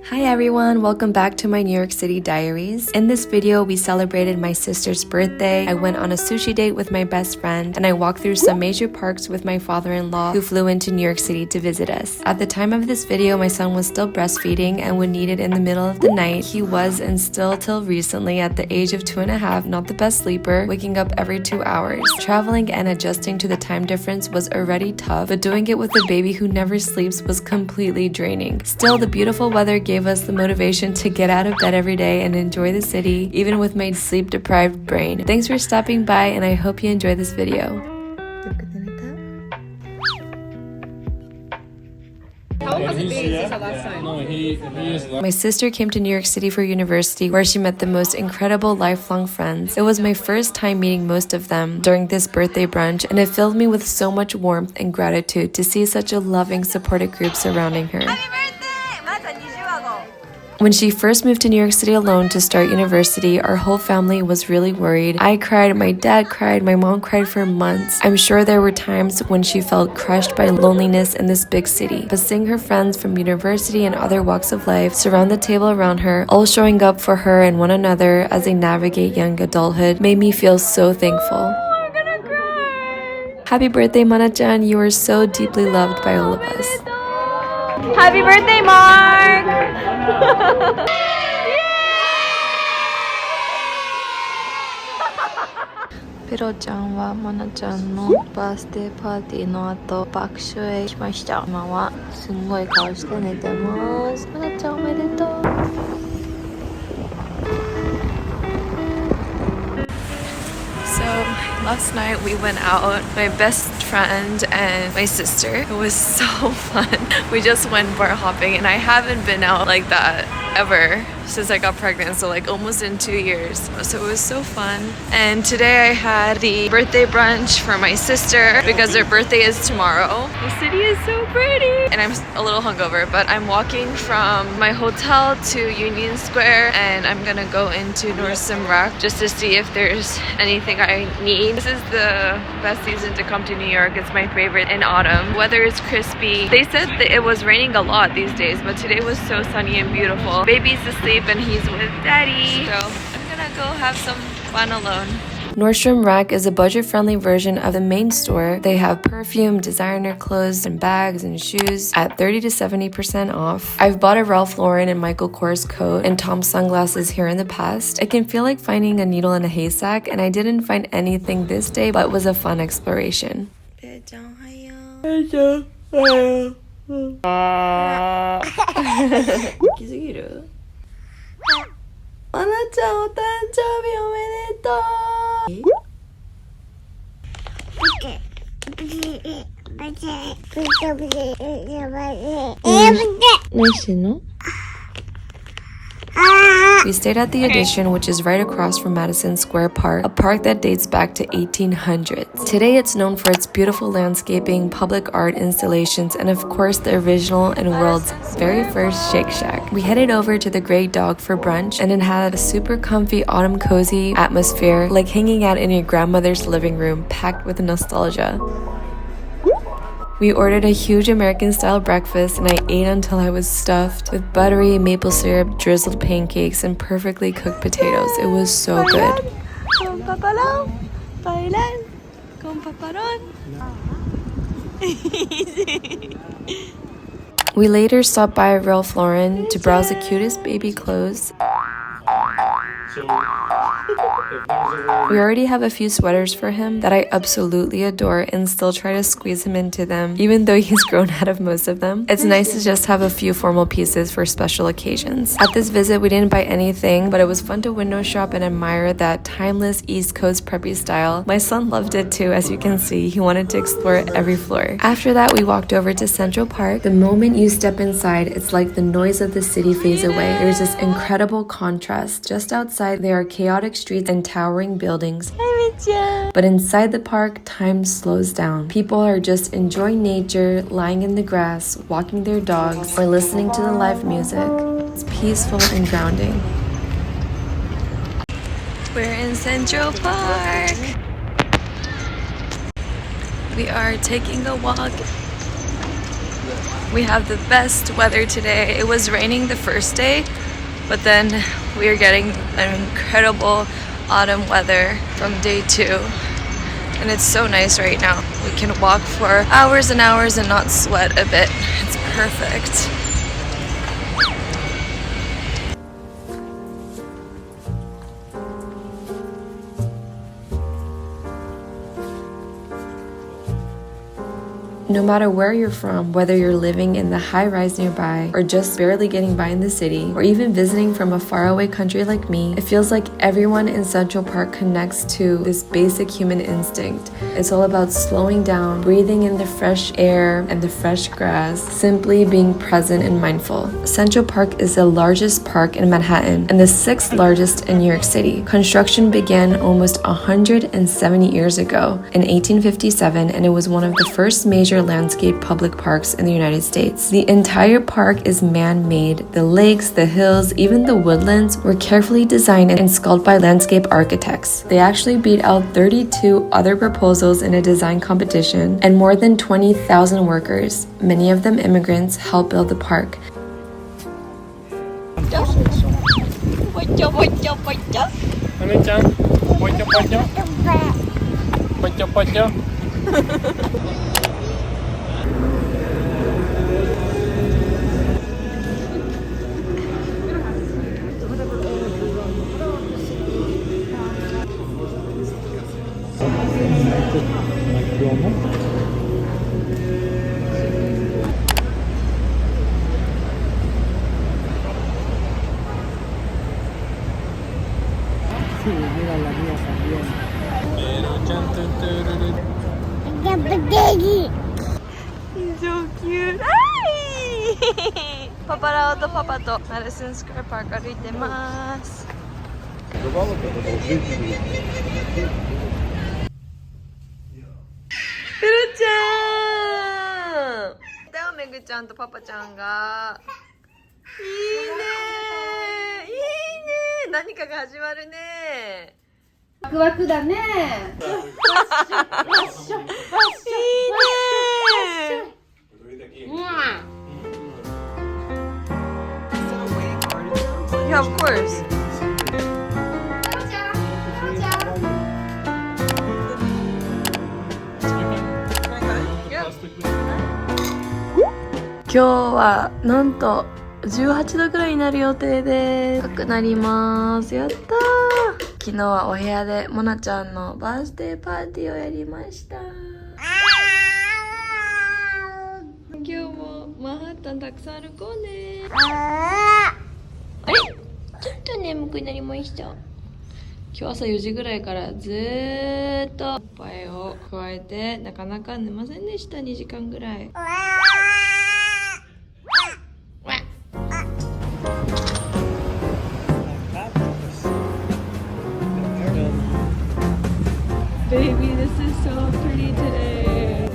Hi everyone, welcome back to my New York City diaries. In this video, we celebrated my sister's birthday. I went on a sushi date with my best friend, and I walked through some major parks with my father-in-law who flew into New York City to visit us. At the time of this video, my son was still breastfeeding and would need it in the middle of the night. He was, and still till recently, at the age of 2.5, not the best sleeper, waking up every 2 hours. Traveling and adjusting to the time difference was already tough, but doing it with a baby who never sleeps was completely draining. Still, the beautiful weather gave us the motivation to get out of bed every day and enjoy the city, even with my sleep-deprived brain. Thanks for stopping by, and I hope you enjoy this video. My sister came to New York City for university, where she met the most incredible lifelong friends. It was my first time meeting most of them during this birthday brunch, and it filled me with so much warmth and gratitude to see such a loving, supportive group surrounding her. When she first moved to New York City alone to start university, our whole family was really worried. I cried, my dad cried, my mom cried for months. I'm sure there were times when she felt crushed by loneliness in this big city. But seeing her friends from university and other walks of life surround the table around her, all showing up for her and one another as they navigate young adulthood, made me feel so thankful. I'm gonna cry! Happy birthday, Mana-chan. You are so deeply loved by all of us. Happy birthday, Mark! ペロちゃんはマナちゃんのバースデーパーティーの後爆笑しました。今はすんごい顔して寝てます。マナちゃんおめでとう。So last night we went out, my best friend and my sister. It was so fun. We just went bar hopping, and I haven't been out like that ever since I got pregnant, so like almost in 2 years. So it was so fun. And today I had the birthday brunch for my sister because her birthday is tomorrow. The city is so pretty, and I'm a little hungover, but I'm walking from my hotel to Union Square, and I'm gonna go into Nordstrom Rack just to see if there's anything I need. This is the best season to come to New York. It's my favorite in autumn. Weather is crispy. They said that it was raining a lot these days, but today was so sunny and beautiful. Baby's asleep and he's with daddy, so I'm gonna go have some fun alone. Nordstrom Rack is a budget-friendly version of the main store. They have perfume, designer clothes, and bags and shoes at 30 to 70% off. I've bought a Ralph Lauren and Michael Kors coat and Tom sunglasses here in the past. It can feel like finding a needle in a haystack, and I didn't find anything this day, but it was a fun exploration. We stayed at the Edition, which is right across from Madison Square Park, a park that dates back to 1800s. Today it's known for its beautiful landscaping, public art installations, and of course the original and world's very first Shake Shack. We headed over to the Grey Dog for brunch, and it had a super comfy autumn cozy atmosphere, like hanging out in your grandmother's living room, packed with nostalgia. We ordered a huge American-style breakfast, and I ate until I was stuffed with buttery maple syrup, drizzled pancakes, and perfectly cooked potatoes. It was so good. We later stopped by Ralph Lauren to browse the cutest baby clothes. We already have a few sweaters for him that I absolutely adore and still try to squeeze him into them, even though he's grown out of most of them. It's nice to just have a few formal pieces for special occasions. At this visit, we didn't buy anything, but it was fun to window shop and admire that timeless East Coast preppy style. My son loved it too, as you can see. He wanted to explore every floor. After that, we walked over to Central Park. The moment you step inside, it's like the noise of the city fades away. There's this incredible contrast. Just outside, there are chaotic streets and towering buildings. But inside the park, time slows down. People are just enjoying nature, lying in the grass, walking their dogs, or listening to the live music. It's peaceful and grounding. We're in Central Park. We are taking a walk. We have the best weather today. It was raining the first day, but then we are getting an incredible autumn weather from day 2. And it's so nice right now. We can walk for hours and hours and not sweat a bit. It's perfect. No matter where you're from, whether you're living in the high-rise nearby or just barely getting by in the city, or even visiting from a faraway country like me, it feels like everyone in Central Park connects to this basic human instinct. It's all about slowing down, breathing in the fresh air and the fresh grass, simply being present and mindful. Central Park is the largest park in Manhattan and the 6th largest in New York City. Construction began almost 170 years ago in 1857, and it was one of the first major landscape public parks in the United States. The entire park is man-made. The lakes, the hills, even the woodlands were carefully designed and sculpted by landscape architects. They actually beat out 32 other proposals in a design competition, and more than 20,000 workers, many of them immigrants, helped build the park. He's so cute. Hi! パパラオとパパとマディソンスクエアパーク歩いてます。ペロちゃん。だよめぐちゃんとパパちゃんが。いいね。いいね。何かが始まるね。ワクワクだね。いいね。Yeah, of course. Today 今日はなんと18度くらいになる予定で高くなります。やったー。昨日はお部屋でモナちゃんのバースデーパーティーをやりました。今日もマンハッタンたくさん歩こうね。あれちょっと眠くなりました。今日朝4時ぐらいからずーっとおっぱいを加えてなかなか寝ませんでした。2時間ぐらい。Baby, this is so pretty today.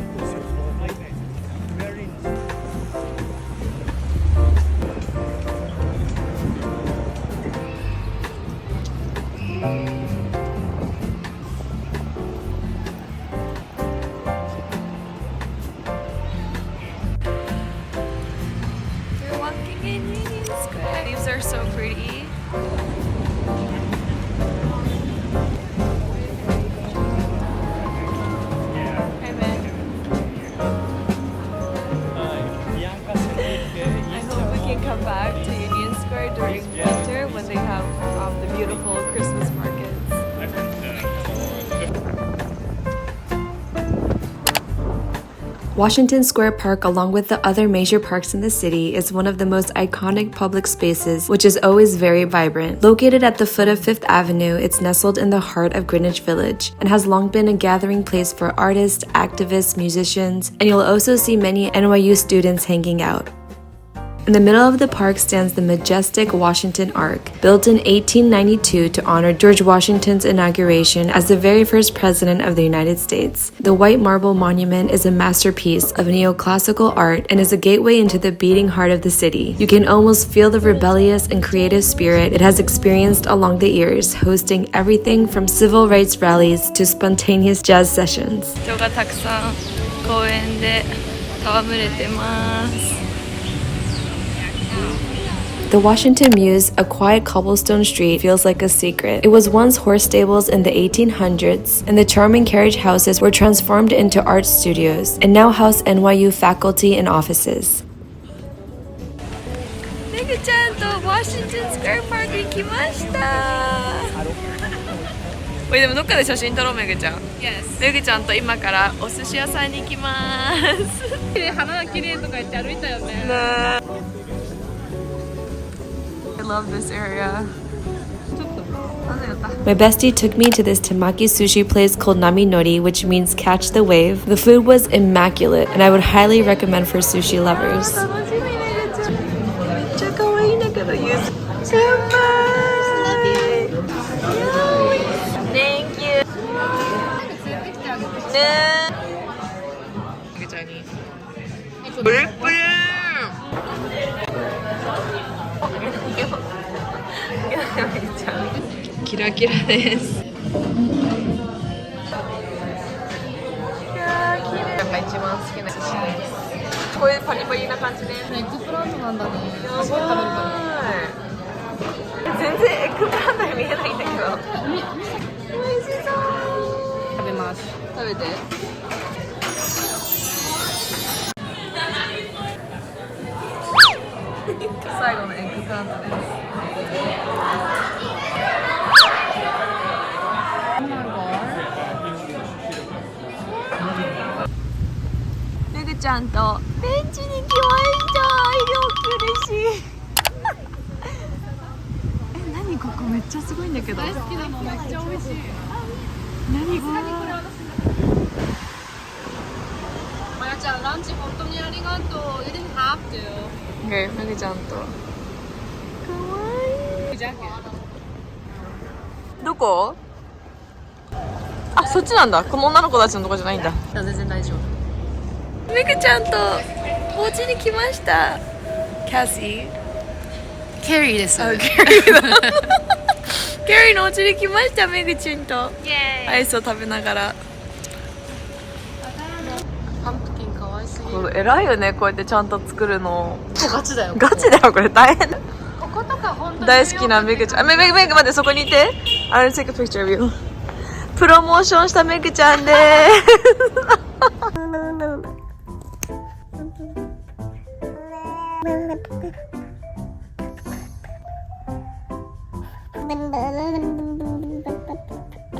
Washington Square Park, along with the other major parks in the city, is one of the most iconic public spaces, which is always very vibrant. Located at the foot of Fifth Avenue, it's nestled in the heart of Greenwich Village and has long been a gathering place for artists, activists, musicians, and you'll also see many NYU students hanging out. In the middle of the park stands the majestic Washington Ark, built in 1892 to honor George Washington's inauguration as the very first president of the United States. The white marble monument is a masterpiece of neoclassical art and is a gateway into the beating heart of the city. You can almost feel the rebellious and creative spirit it has experienced along the years, hosting everything from civil rights rallies to spontaneous jazz sessions. 人がたくさん公園で戯れてます。The Washington Mews, a quiet cobblestone street, feels like a secret. It was once horse stables in the 1800s, and the charming carriage houses were transformed into art studios and now house NYU faculty and offices. めぐちゃんと Washington Square Park 行きました。これでもどっかで写真撮ろうめぐちゃん。Yes. めぐちゃんと今からお寿司屋さんに行きます。花が綺麗とか言って歩いたよね。I love this area. My bestie took me to this temaki sushi place called Nami Nori, which means catch the wave. The food was immaculate, and I would highly recommend for sushi lovers. Thank you.キラキラです。いやー、綺麗。やっぱ一番好きな寿司です。こういうパリパリな感じで。エッグプラントなんだね。やばい。全然エッグプラントに見えないんだけど。美味しそう。食べます。食べて。最後のエッグプラントです。めぐちゃんとベンチに来ました。嬉しい。何ここめっちゃすごいんだけど。大好きなのめっちゃ美味しい。何これ。まやちゃんランチ本当にありがとう。You didn't have to. Okay, めぐちゃんと。かわいい。どこ？あ、そっちなんだ。この女の子たちのとこじゃないんだ。全然大丈夫。めぐちゃんとお家に来ました。キャシー。キャリーです。キャリーだ。キャリーのお家に来ました。めぐちんとアイスを食べながら。パンプキン可愛すぎる。偉いよね、こうやってちゃんと作るの。ガチだよ。ガチだよ、これ大変。こことか本当に大好きなめぐちゃん。めぐ待って、そこにいて。I'll take a picture of you。プロモーションしためぐちゃんでーす。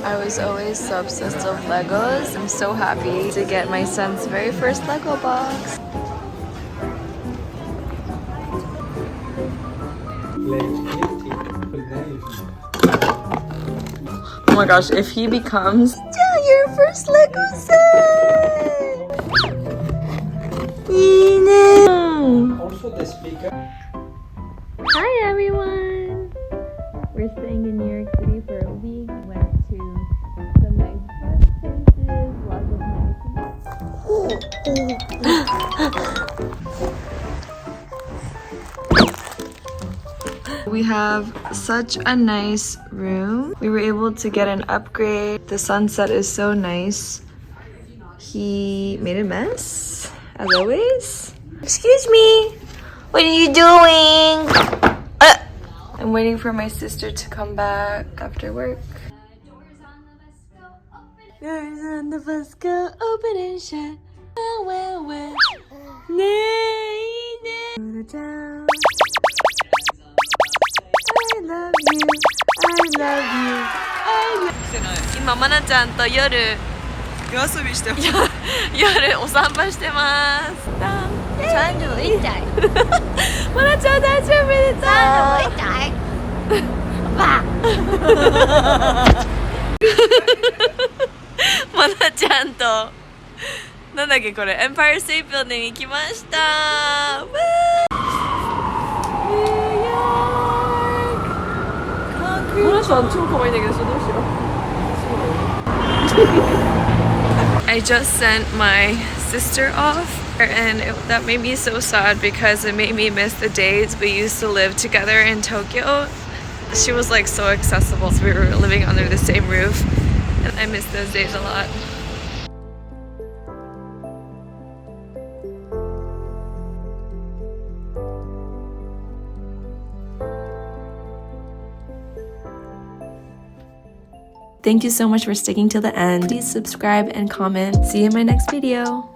I was always so obsessed with Legos. I'm so happy to get my son's very first Lego box. Oh my gosh, if he becomes your first Lego set! Also the speaker. Hi everyone! We're staying in New York City for a week. Went to some nice brunch places, lots of nice. We have such a nice room. We were able to get an upgrade. The sunset is so nice. He made a mess, as always. Excuse me, what are you doing? I'm waiting for my sister to come back after work. Doors on the bus go open and shut. Well. Down. I love you. 今マナちゃんと夜夜遊びしてます。夜お散歩してます穿着一仔，まなちゃん大丈夫で穿着一仔，爸，まなちゃんとなんだっけこれエンパイアステートビルディングに来ましたわーニューヨークまなちゃん超可愛いんだけどどうしようI just sent my sister off and that made me so sad because it made me miss the days we used to live together in Tokyo. She was like so accessible, so we were living under the same roof and I miss those days a lot. Thank you so much for sticking till the end. Please subscribe and comment. See you in my next video.